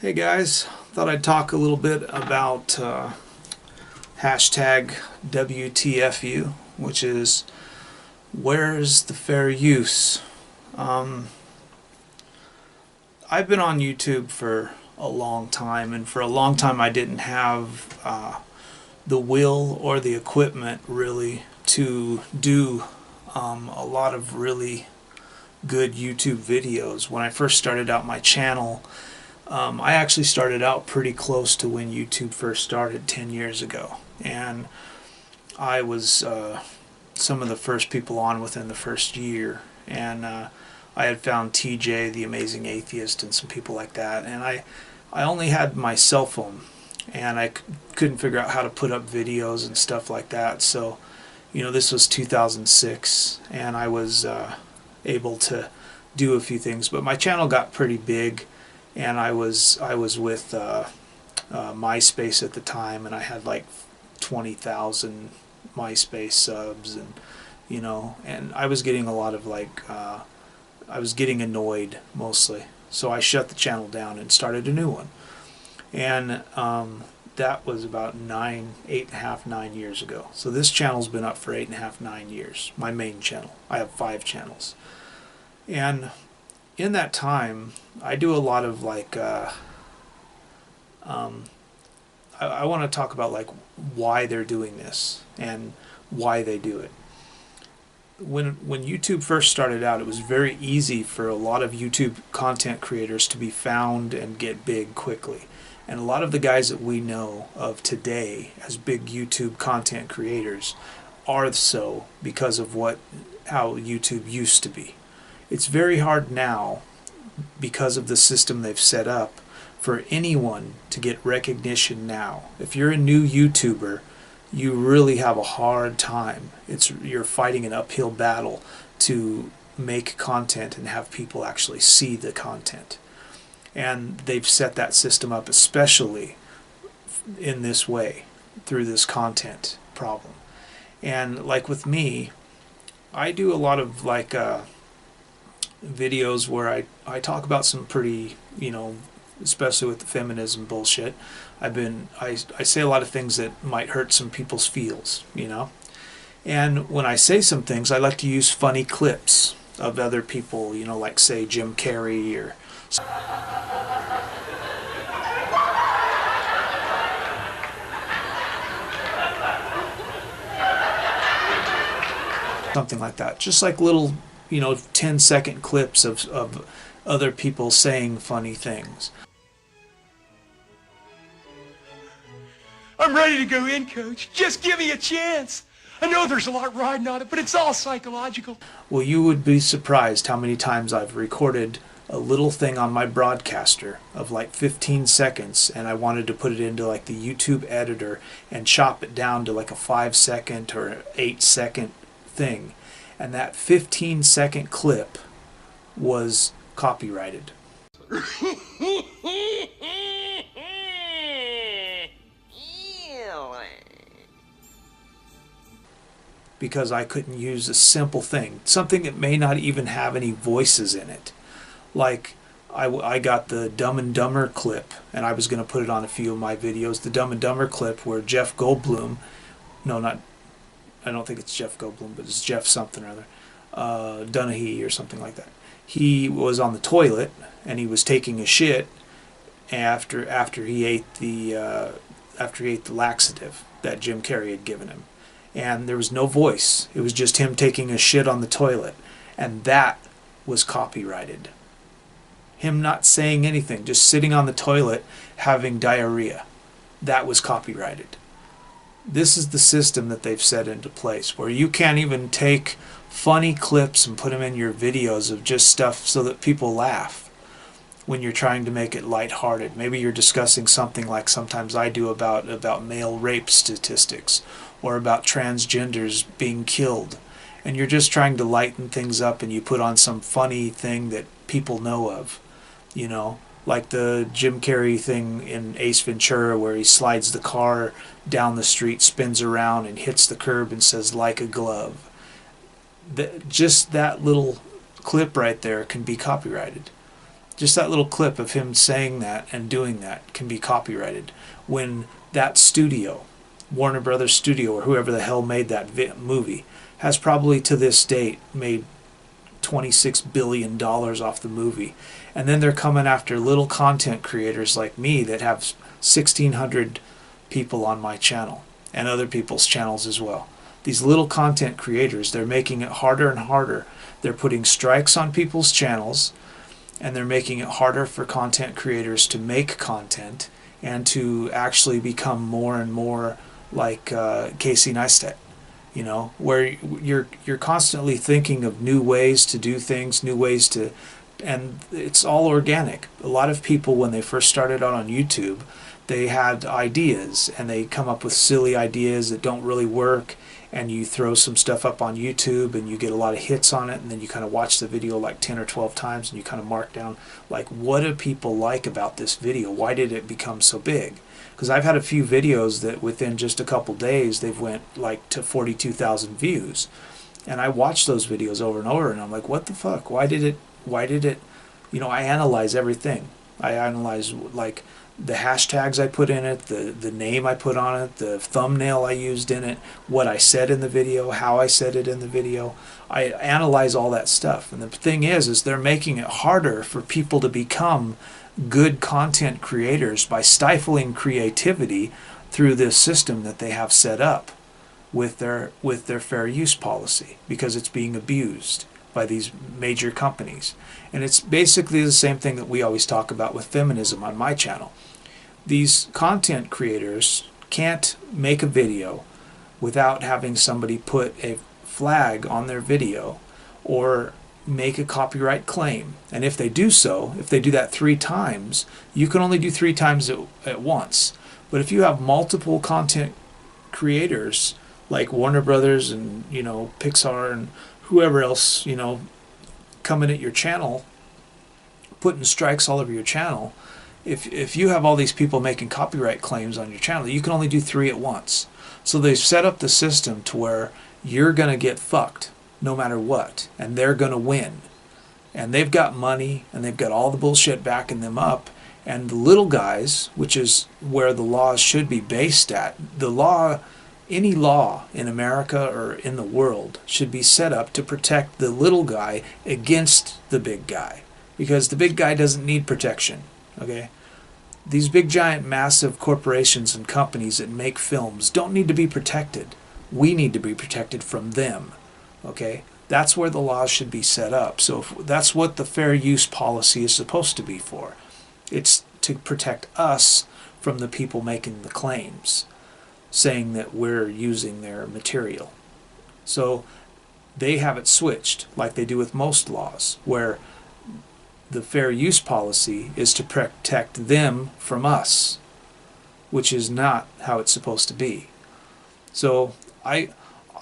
Hey guys, thought I'd talk a little bit about hashtag WTFU, which is where's the fair use? I've been on YouTube for a long time, and for a long time I didn't have the will or the equipment really to do a lot of really good YouTube videos. When I first started out my channel, I actually started out pretty close to when YouTube first started 10 years ago, and I was some of the first people on within the first year, and I had found TJ the Amazing Atheist and some people like that, and I only had my cell phone, and I couldn't figure out how to put up videos and stuff like that. So this was 2006, and I was able to do a few things, but my channel got pretty big, and I was with MySpace at the time, and I had like 20,000 MySpace subs, and and I was getting a lot of I was getting annoyed mostly, so I shut the channel down and started a new one, and that was about 8.5, 9 years ago. So this channel's been up for 8.5, 9 years. My main channel. I have 5 channels, and in that time, I do a lot of I want to talk about why they're doing this and why they do it. When YouTube first started out, it was very easy for a lot of YouTube content creators to be found and get big quickly. And a lot of the guys that we know of today as big YouTube content creators are so because of how YouTube used to be. It's very hard now, because of the system they've set up, for anyone to get recognition now. If you're a new YouTuber, you really have a hard time. You're fighting an uphill battle to make content and have people actually see the content. And they've set that system up especially in this way, through this content problem. And like with me, I do a lot of videos where I talk about some pretty, especially with the feminism bullshit. I say a lot of things that might hurt some people's feels, And when I say some things, I like to use funny clips of other people, like say Jim Carrey or something like that. Just like little 10-second clips of other people saying funny things. I'm ready to go in, Coach. Just give me a chance. I know there's a lot riding on it, but it's all psychological. Well, you would be surprised how many times I've recorded a little thing on my broadcaster of 15 seconds, and I wanted to put it into the YouTube editor and chop it down to a 5-second or 8-second thing. And that 15-second clip was copyrighted. Because I couldn't use a simple thing, something that may not even have any voices in it. I got the Dumb and Dumber clip, and I was going to put it on a few of my videos. The Dumb and Dumber clip where Jeff Goldblum, I don't think it's Jeff Goldblum, but it's Jeff something or other, Dunahee or something like that. He was on the toilet and he was taking a shit after he ate the laxative that Jim Carrey had given him, and there was no voice. It was just him taking a shit on the toilet, and that was copyrighted. Him not saying anything, just sitting on the toilet having diarrhea. That was copyrighted. This is the system that they've set into place, where you can't even take funny clips and put them in your videos of just stuff so that people laugh when you're trying to make it lighthearted. Maybe you're discussing something like sometimes I do about male rape statistics, or about transgenders being killed, and you're just trying to lighten things up, and you put on some funny thing that people know of, like the Jim Carrey thing in Ace Ventura where he slides the car down the street, spins around, and hits the curb and says, "like a glove." Just that little clip right there can be copyrighted. Just that little clip of him saying that and doing that can be copyrighted. When that studio, Warner Brothers Studio, or whoever the hell made that movie, has probably to this date made $26 billion off the movie. And then they're coming after little content creators like me that have 1,600 people on my channel and other people's channels as well. These little content creators, they're making it harder and harder. They're putting strikes on people's channels, and they're making it harder for content creators to make content and to actually become more and more like Casey Neistat. You know, where you're constantly thinking of new ways to do things, new ways to, and it's all organic. A lot of people, when they first started out on YouTube, they had ideas and they come up with silly ideas that don't really work, and you throw some stuff up on YouTube and you get a lot of hits on it, and then you kind of watch the video like 10 or 12 times and you kind of mark down like, what do people like about this video? Why did it become so big? Because I've had a few videos that within just a couple days they've went like to 42,000 views, and I watch those videos over and over and I'm like, what the fuck? Why did it, you know, I analyze everything. I analyze like the hashtags I put in it, the name I put on it, the thumbnail I used in it, what I said in the video, how I said it in the video. I analyze all that stuff. And the thing is they're making it harder for people to become good content creators by stifling creativity through this system that they have set up with their fair use policy, because it's being abused by these major companies. And it's basically the same thing that we always talk about with feminism on my channel. These content creators can't make a video without having somebody put a flag on their video or make a copyright claim. And if they do so, if they do that 3 times, you can only do 3 times at once. But if you have multiple content creators like Warner Brothers and, you know, Pixar and whoever else, you know, coming at your channel, putting strikes all over your channel, if you have all these people making copyright claims on your channel, you can only do 3 at once. So they've set up the system to where you're going to get fucked no matter what, and they're going to win. And they've got money, and they've got all the bullshit backing them up, and the little guys, which is where the laws should be based at, the law, any law in America or in the world should be set up to protect the little guy against the big guy, because the big guy doesn't need protection, okay? These big giant massive corporations and companies that make films don't need to be protected. We need to be protected from them. Okay, that's where the laws should be set up. So that's what the fair use policy is supposed to be for. It's to protect us from the people making the claims, saying that we're using their material. So they have it switched, like they do with most laws, where the fair use policy is to protect them from us, which is not how it's supposed to be. So I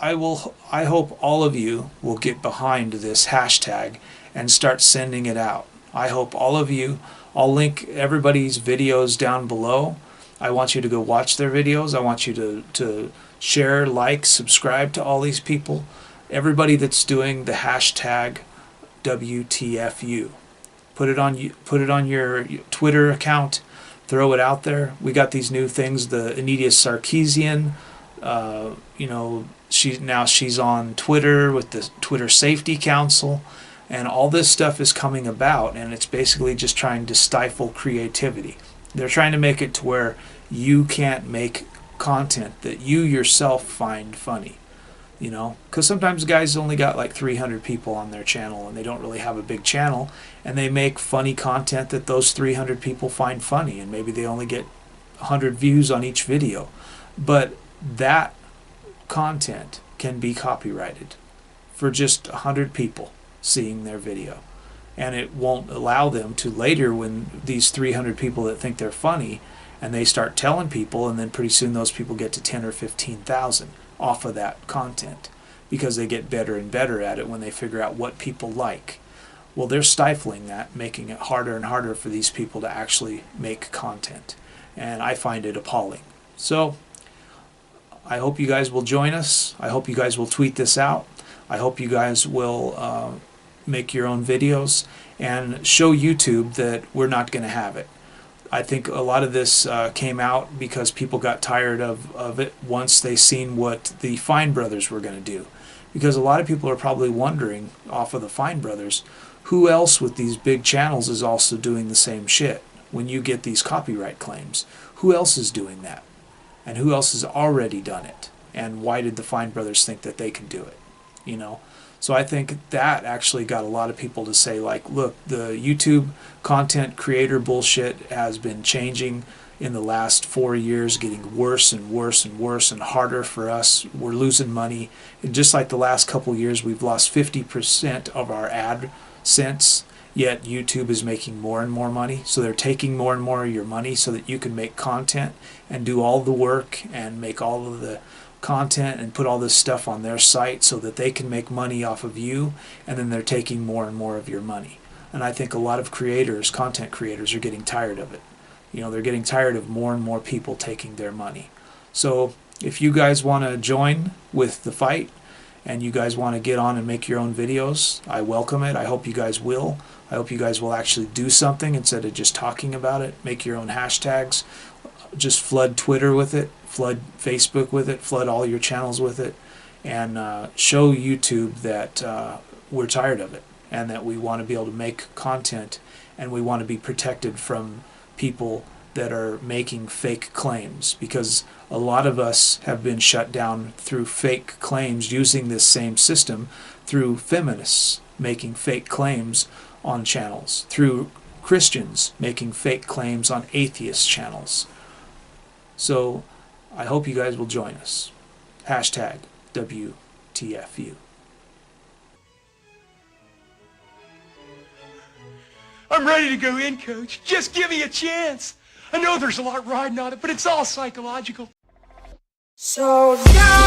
hope all of you will get behind this hashtag and start sending it out. I hope all of you, I'll link everybody's videos down below. I want you to go watch their videos. I want you to share, like, subscribe to all these people. Everybody that's doing the hashtag WTFU. Put it on your Twitter account. Throw it out there. We got these new things, the Anita Sarkeesian, you know, she's on Twitter with the Twitter Safety Council, and all this stuff is coming about, and it's basically just trying to stifle creativity. They're trying to make it to where you can't make content that you yourself find funny, you know, because sometimes guys only got like 300 people on their channel and they don't really have a big channel, and they make funny content that those 300 people find funny, and maybe they only get 100 views on each video, but that content can be copyrighted for just 100 people seeing their video, and it won't allow them to later, when these 300 people that think they're funny and they start telling people, and then pretty soon those people get to 10 or 15,000 off of that content because they get better and better at it when they figure out what people like. Well, they're stifling that, making it harder and harder for these people to actually make content, and I find it appalling. So I hope you guys will join us. I hope you guys will tweet this out. I hope you guys will make your own videos, and show YouTube that we're not going to have it. I think a lot of this came out because people got tired of it once they seen what the Fine Brothers were going to do. Because a lot of people are probably wondering, off of the Fine Brothers, who else with these big channels is also doing the same shit when you get these copyright claims? Who else is doing that? And who else has already done it? And why did the Fine Brothers think that they can do it? You know? So I think that actually got a lot of people to say, like, look, the YouTube content creator bullshit has been changing in the last 4 years, getting worse and worse and worse and harder for us. We're losing money. And just like the last couple years, we've lost 50% of our AdSense, yet YouTube is making more and more money. So they're taking more and more of your money so that you can make content and do all the work and make all of the content and put all this stuff on their site so that they can make money off of you, and then they're taking more and more of your money. And I think a lot of creators, content creators, are getting tired of it. You know, they're getting tired of more and more people taking their money. So if you guys want to join with the fight and you guys want to get on and make your own videos, I welcome it. I hope you guys will. I hope you guys will actually do something instead of just talking about it. Make your own hashtags. Just flood Twitter with it, flood Facebook with it, flood all your channels with it, and show YouTube that we're tired of it and that we want to be able to make content, and we want to be protected from people that are making fake claims, because a lot of us have been shut down through fake claims using this same system, through feminists making fake claims on channels, through Christians making fake claims on atheist channels. So I hope you guys will join us. Hashtag WTFU. I'm ready to go in, Coach. Just give me a chance. I know there's a lot riding on it, but it's all psychological. So now